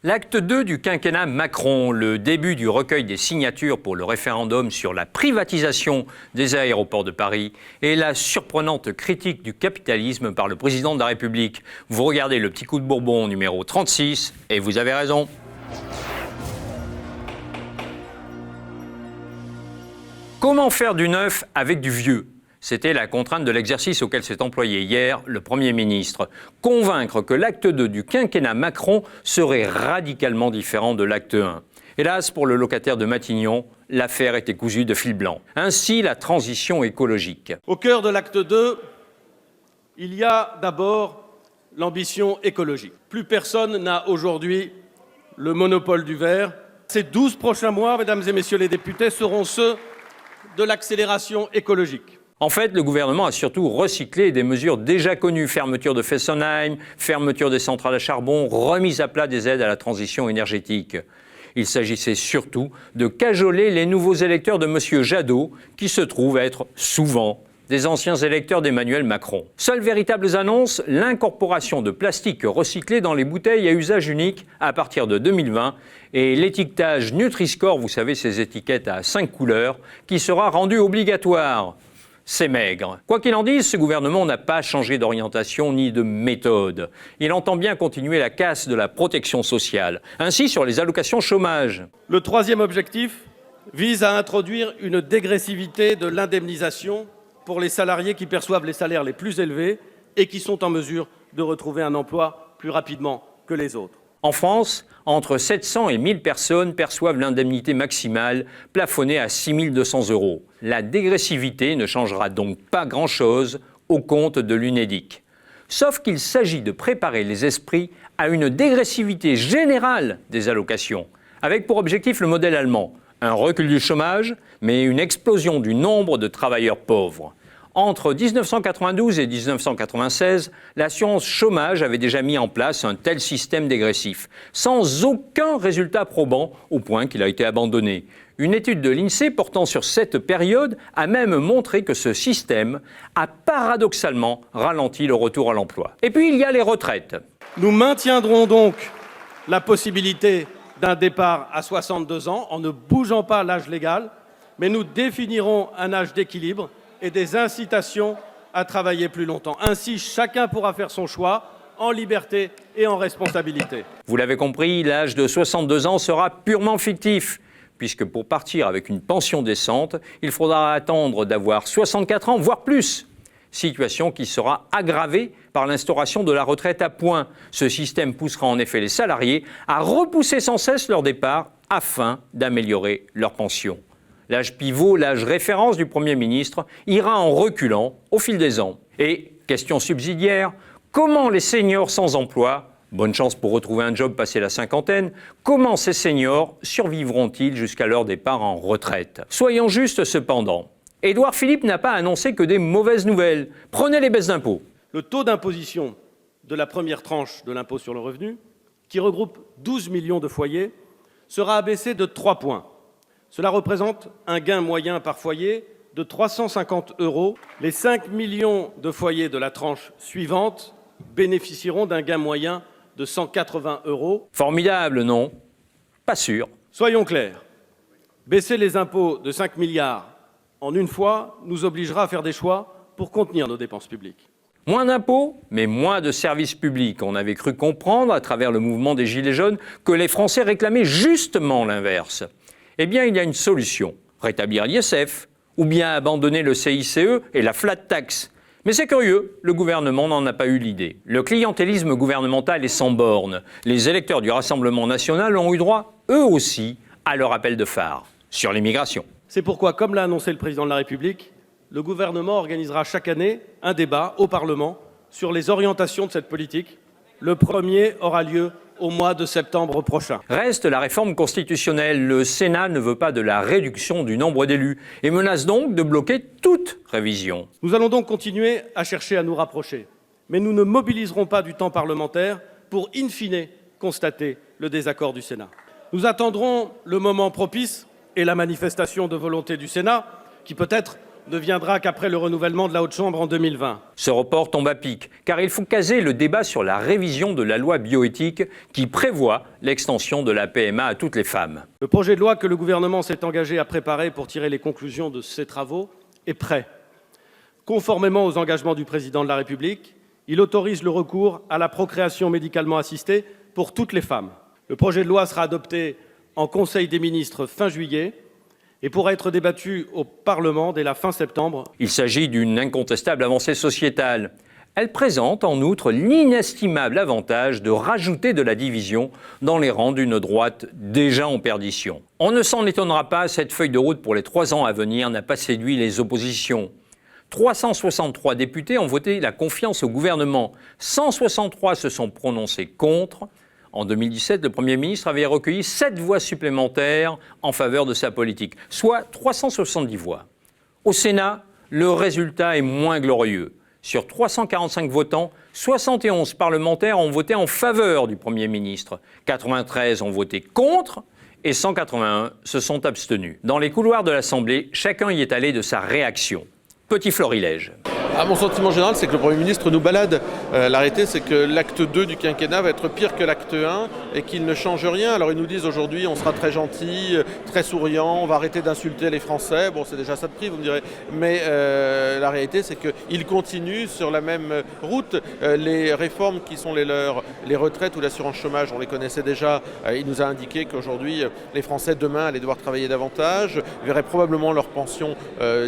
L'acte 2 du quinquennat Macron, le début du recueil des signatures pour le référendum sur la privatisation des aéroports de Paris et la surprenante critique du capitalisme par le président de la République. Vous regardez le petit coup de Bourbon numéro 36 et vous avez raison. Comment faire du neuf avec du vieux ? C'était la contrainte de l'exercice auquel s'est employé hier le Premier ministre. Convaincre que l'acte 2 du quinquennat Macron serait radicalement différent de l'acte 1. Hélas, pour le locataire de Matignon, l'affaire était cousue de fil blanc. Ainsi, la transition écologique. Au cœur de l'acte 2, il y a d'abord l'ambition écologique. Plus personne n'a aujourd'hui le monopole du vert. Ces 12 prochains mois, mesdames et messieurs les députés, seront ceux de l'accélération écologique. En fait, le gouvernement a surtout recyclé des mesures déjà connues. Fermeture de Fessenheim, fermeture des centrales à charbon, remise à plat des aides à la transition énergétique. Il s'agissait surtout de cajoler les nouveaux électeurs de M. Jadot, qui se trouvent être souvent des anciens électeurs d'Emmanuel Macron. Seules véritables annonces, l'incorporation de plastique recyclé dans les bouteilles à usage unique à partir de 2020 et l'étiquetage Nutri-Score, vous savez ces étiquettes à 5 couleurs, qui sera rendu obligatoire. C'est maigre. Quoi qu'il en dise, ce gouvernement n'a pas changé d'orientation ni de méthode. Il entend bien continuer la casse de la protection sociale. Ainsi, sur les allocations chômage. Le troisième objectif vise à introduire une dégressivité de l'indemnisation pour les salariés qui perçoivent les salaires les plus élevés et qui sont en mesure de retrouver un emploi plus rapidement que les autres. En France, entre 700 et 1000 personnes perçoivent l'indemnité maximale plafonnée à 6 200 €. La dégressivité ne changera donc pas grand-chose au compte de l'UNEDIC. Sauf qu'il s'agit de préparer les esprits à une dégressivité générale des allocations, avec pour objectif le modèle allemand. Un recul du chômage, mais une explosion du nombre de travailleurs pauvres. Entre 1992 et 1996, l'assurance chômage avait déjà mis en place un tel système dégressif, sans aucun résultat probant, au point qu'il a été abandonné. Une étude de l'INSEE portant sur cette période a même montré que ce système a paradoxalement ralenti le retour à l'emploi. Et puis il y a les retraites. Nous maintiendrons donc la possibilité d'un départ à 62 ans en ne bougeant pas l'âge légal, mais nous définirons un âge d'équilibre et des incitations à travailler plus longtemps. Ainsi, chacun pourra faire son choix en liberté et en responsabilité. Vous l'avez compris, l'âge de 62 ans sera purement fictif, puisque pour partir avec une pension décente, il faudra attendre d'avoir 64 ans, voire plus. Situation qui sera aggravée par l'instauration de la retraite à points. Ce système poussera en effet les salariés à repousser sans cesse leur départ afin d'améliorer leur pension. L'âge pivot, l'âge référence du Premier ministre, ira en reculant au fil des ans. Et, question subsidiaire, comment les seniors sans emploi, bonne chance pour retrouver un job passé la cinquantaine, comment ces seniors survivront-ils jusqu'à leur départ en retraite ? Soyons justes cependant, Édouard Philippe n'a pas annoncé que des mauvaises nouvelles. Prenez les baisses d'impôts. Le taux d'imposition de la première tranche de l'impôt sur le revenu, qui regroupe 12 millions de foyers, sera abaissé de 3 points. Cela représente un gain moyen par foyer de 350 €. Les 5 millions de foyers de la tranche suivante bénéficieront d'un gain moyen de 180 €. Formidable, non ? Pas sûr. Soyons clairs, baisser les impôts de 5 milliards en une fois nous obligera à faire des choix pour contenir nos dépenses publiques. Moins d'impôts, mais moins de services publics. On avait cru comprendre, à travers le mouvement des Gilets jaunes, que les Français réclamaient justement l'inverse. Eh bien, il y a une solution. Rétablir l'ISF, ou bien abandonner le CICE et la flat tax. Mais c'est curieux, le gouvernement n'en a pas eu l'idée. Le clientélisme gouvernemental est sans borne. Les électeurs du Rassemblement national ont eu droit, eux aussi, à leur appel de phare sur l'immigration. C'est pourquoi, comme l'a annoncé le président de la République, le gouvernement organisera chaque année un débat au Parlement sur les orientations de cette politique. Le premier aura lieu au mois de septembre prochain. Reste la réforme constitutionnelle. Le Sénat ne veut pas de la réduction du nombre d'élus et menace donc de bloquer toute révision. Nous allons donc continuer à chercher à nous rapprocher, mais nous ne mobiliserons pas du temps parlementaire pour, in fine, constater le désaccord du Sénat. Nous attendrons le moment propice et la manifestation de volonté du Sénat, qui peut-être ne viendra qu'après le renouvellement de la Haute Chambre en 2020. Ce report tombe à pic, car il faut caser le débat sur la révision de la loi bioéthique qui prévoit l'extension de la PMA à toutes les femmes. Le projet de loi que le gouvernement s'est engagé à préparer pour tirer les conclusions de ces travaux est prêt. Conformément aux engagements du président de la République, il autorise le recours à la procréation médicalement assistée pour toutes les femmes. Le projet de loi sera adopté en Conseil des ministres fin juillet et pourra être débattu au Parlement dès la fin septembre. Il s'agit d'une incontestable avancée sociétale. Elle présente en outre l'inestimable avantage de rajouter de la division dans les rangs d'une droite déjà en perdition. On ne s'en étonnera pas, cette feuille de route pour les 3 ans à venir n'a pas séduit les oppositions. 363 députés ont voté la confiance au gouvernement, 163 se sont prononcés contre. En 2017, le Premier ministre avait recueilli 7 voix supplémentaires en faveur de sa politique, soit 370 voix. Au Sénat, le résultat est moins glorieux. Sur 345 votants, 71 parlementaires ont voté en faveur du Premier ministre, 93 ont voté contre et 181 se sont abstenus. Dans les couloirs de l'Assemblée, chacun y est allé de sa réaction. Petit florilège. Mon sentiment général, c'est que le Premier ministre nous balade. La réalité, c'est que l'acte 2 du quinquennat va être pire que l'acte 1 et qu'il ne change rien. Alors ils nous disent aujourd'hui, on sera très gentil, très souriant, on va arrêter d'insulter les Français. Bon, c'est déjà ça de prix, vous me direz. Mais la réalité, c'est qu'il continue sur la même route. Les réformes qui sont les leurs, les retraites ou l'assurance chômage, on les connaissait déjà. Il nous a indiqué qu'aujourd'hui, les Français, demain, allaient devoir travailler davantage, verraient probablement leur pension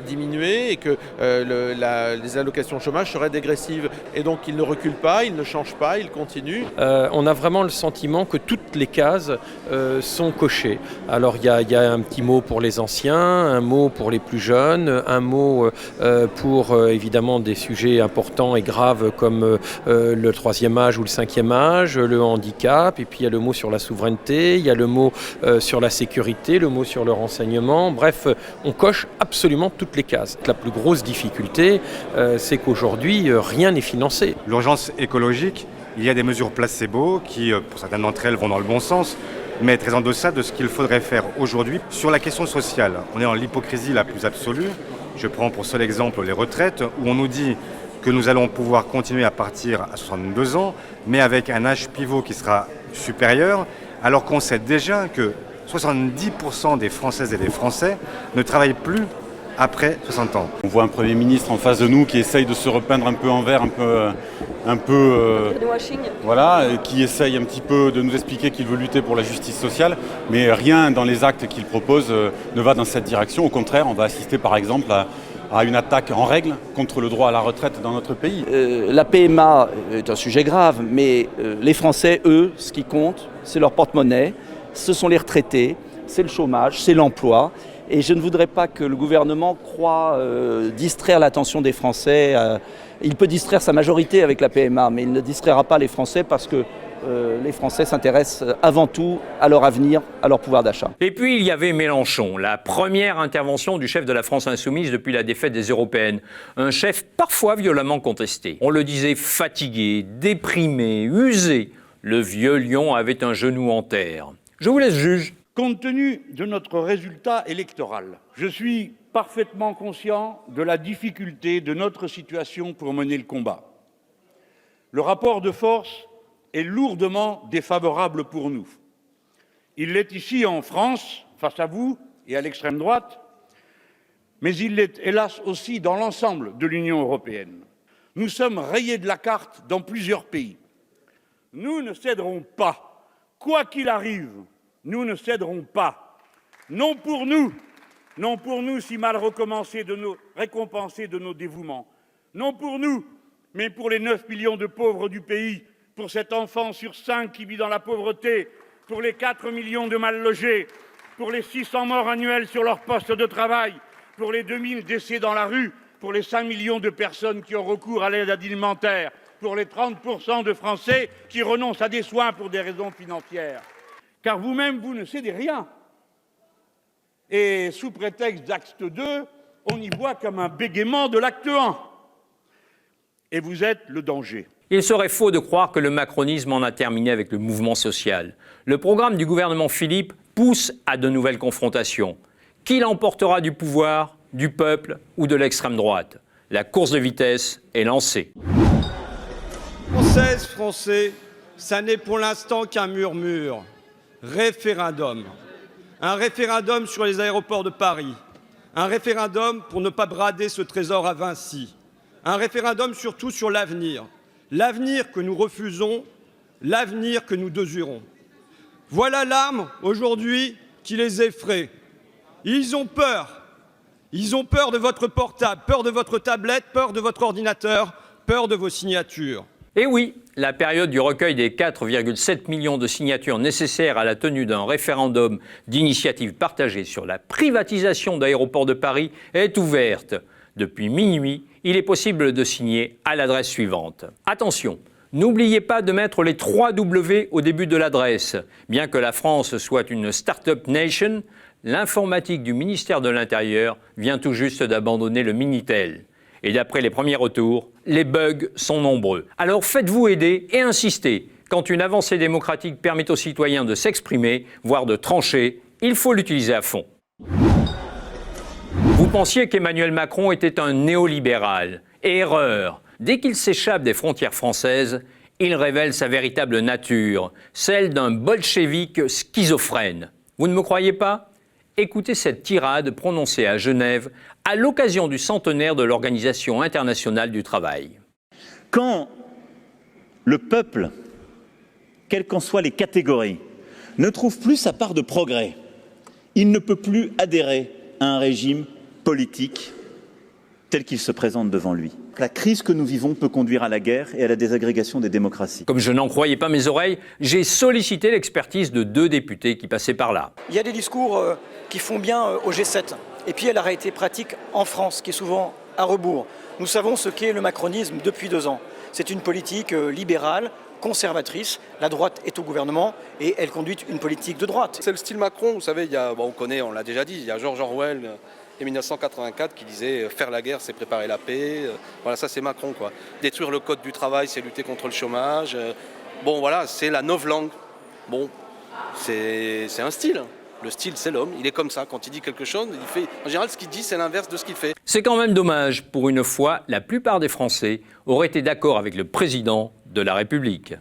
diminuer et que les allocations chômage seraient dégressives. Et donc il ne recule pas, il ne change pas, il continue. On a vraiment le sentiment que toutes les cases sont cochées. Alors il y a un petit mot pour les anciens, un mot pour les plus jeunes, un mot pour évidemment des sujets importants et graves comme le 3e âge ou le 5e âge, le handicap, et puis il y a le mot sur la souveraineté, il y a le mot sur la sécurité, le mot sur le renseignement. Bref, on coche absolument toutes les cases. La plus grosse difficulté, c'est qu'aujourd'hui, rien n'est financé. L'urgence écologique, il y a des mesures placebo qui, pour certaines d'entre elles, vont dans le bon sens, mais très en deçà de ce qu'il faudrait faire aujourd'hui. Sur la question sociale, on est dans l'hypocrisie la plus absolue. Je prends pour seul exemple les retraites, où on nous dit que nous allons pouvoir continuer à partir à 62 ans, mais avec un âge pivot qui sera supérieur, alors qu'on sait déjà que 70% des Françaises et des Français ne travaillent plus après 60 ans. On voit un Premier ministre en face de nous qui essaye de se repeindre un peu en vert, voilà, qui essaye un petit peu de nous expliquer qu'il veut lutter pour la justice sociale, mais rien dans les actes qu'il propose ne va dans cette direction. Au contraire, on va assister par exemple à une attaque en règle contre le droit à la retraite dans notre pays. La PMA est un sujet grave, mais les Français, eux, ce qui compte, c'est leur porte-monnaie, ce sont les retraités, c'est le chômage, c'est l'emploi. Et je ne voudrais pas que le gouvernement croie distraire l'attention des Français. Il peut distraire sa majorité avec la PMA, mais il ne distraira pas les Français parce que les Français s'intéressent avant tout à leur avenir, à leur pouvoir d'achat. Et puis il y avait Mélenchon, la première intervention du chef de la France insoumise depuis la défaite des Européennes. Un chef parfois violemment contesté. On le disait fatigué, déprimé, usé. Le vieux lion avait un genou en terre. Je vous laisse juge. Compte tenu de notre résultat électoral, je suis parfaitement conscient de la difficulté de notre situation pour mener le combat. Le rapport de force est lourdement défavorable pour nous. Il l'est ici en France, face à vous et à l'extrême droite, mais il l'est hélas aussi dans l'ensemble de l'Union européenne. Nous sommes rayés de la carte dans plusieurs pays. Nous ne céderons pas, quoi qu'il arrive. Nous ne céderons pas. Non pour nous si mal récompensés de nos dévouements. Non pour nous, mais pour les 9 millions de pauvres du pays, pour cet enfant sur 5 qui vit dans la pauvreté, pour les 4 millions de mal logés, pour les 600 morts annuels sur leur poste de travail, pour les 2000 décès dans la rue, pour les 5 millions de personnes qui ont recours à l'aide alimentaire, pour les 30% de Français qui renoncent à des soins pour des raisons financières. Car vous-même, vous ne cédez rien. Et sous prétexte d'acte 2, on y voit comme un bégaiement de l'acte 1. Et vous êtes le danger. Il serait faux de croire que le macronisme en a terminé avec le mouvement social. Le programme du gouvernement Philippe pousse à de nouvelles confrontations. Qui l'emportera du pouvoir ? du peuple ou de l'extrême droite. La course de vitesse est lancée. Françaises, Français, ça n'est pour l'instant qu'un murmure. Référendum. Un référendum sur les aéroports de Paris. Un référendum pour ne pas brader ce trésor à Vinci. Un référendum surtout sur l'avenir. L'avenir que nous refusons, l'avenir que nous désirons. Voilà l'arme, aujourd'hui, qui les effraie. Ils ont peur. Ils ont peur de votre portable, peur de votre tablette, peur de votre ordinateur, peur de vos signatures. Et oui, la période du recueil des 4,7 millions de signatures nécessaires à la tenue d'un référendum d'initiative partagée sur la privatisation d'Aéroports de Paris est ouverte. Depuis minuit, il est possible de signer à l'adresse suivante. Attention, n'oubliez pas de mettre les 3 W au début de l'adresse. Bien que la France soit une start-up nation, l'informatique du ministère de l'Intérieur vient tout juste d'abandonner le Minitel. Et d'après les premiers retours, les bugs sont nombreux. Alors faites-vous aider et insistez. Quand une avancée démocratique permet aux citoyens de s'exprimer, voire de trancher, il faut l'utiliser à fond. Vous pensiez qu'Emmanuel Macron était un néolibéral. Erreur. Dès qu'il s'échappe des frontières françaises, il révèle sa véritable nature, celle d'un bolchevique schizophrène. Vous ne me croyez pas ? Écoutez cette tirade prononcée à Genève à l'occasion du centenaire de l'Organisation internationale du travail. Quand le peuple, quelles qu'en soient les catégories, ne trouve plus sa part de progrès, il ne peut plus adhérer à un régime politique tel qu'il se présente devant lui. La crise que nous vivons peut conduire à la guerre et à la désagrégation des démocraties. Comme je n'en croyais pas mes oreilles, j'ai sollicité l'expertise de 2 députés qui passaient par là. Il y a des discours qui font bien au G7. Et puis il y a la réalité pratique en France, qui est souvent à rebours. Nous savons ce qu'est le macronisme depuis 2 ans. C'est une politique libérale, conservatrice. La droite est au gouvernement et elle conduit une politique de droite. C'est le style Macron, vous savez, on connaît, on l'a déjà dit, il y a George Orwell en 1984 qui disait faire la guerre c'est préparer la paix. Voilà, ça c'est Macron quoi. Détruire le code du travail c'est lutter contre le chômage. Bon voilà, c'est la novlangue. Bon, c'est un style. Le style, c'est l'homme, il est comme ça. Quand il dit quelque chose, il fait. En général, ce qu'il dit, c'est l'inverse de ce qu'il fait. C'est quand même dommage. Pour une fois, la plupart des Français auraient été d'accord avec le président de la République.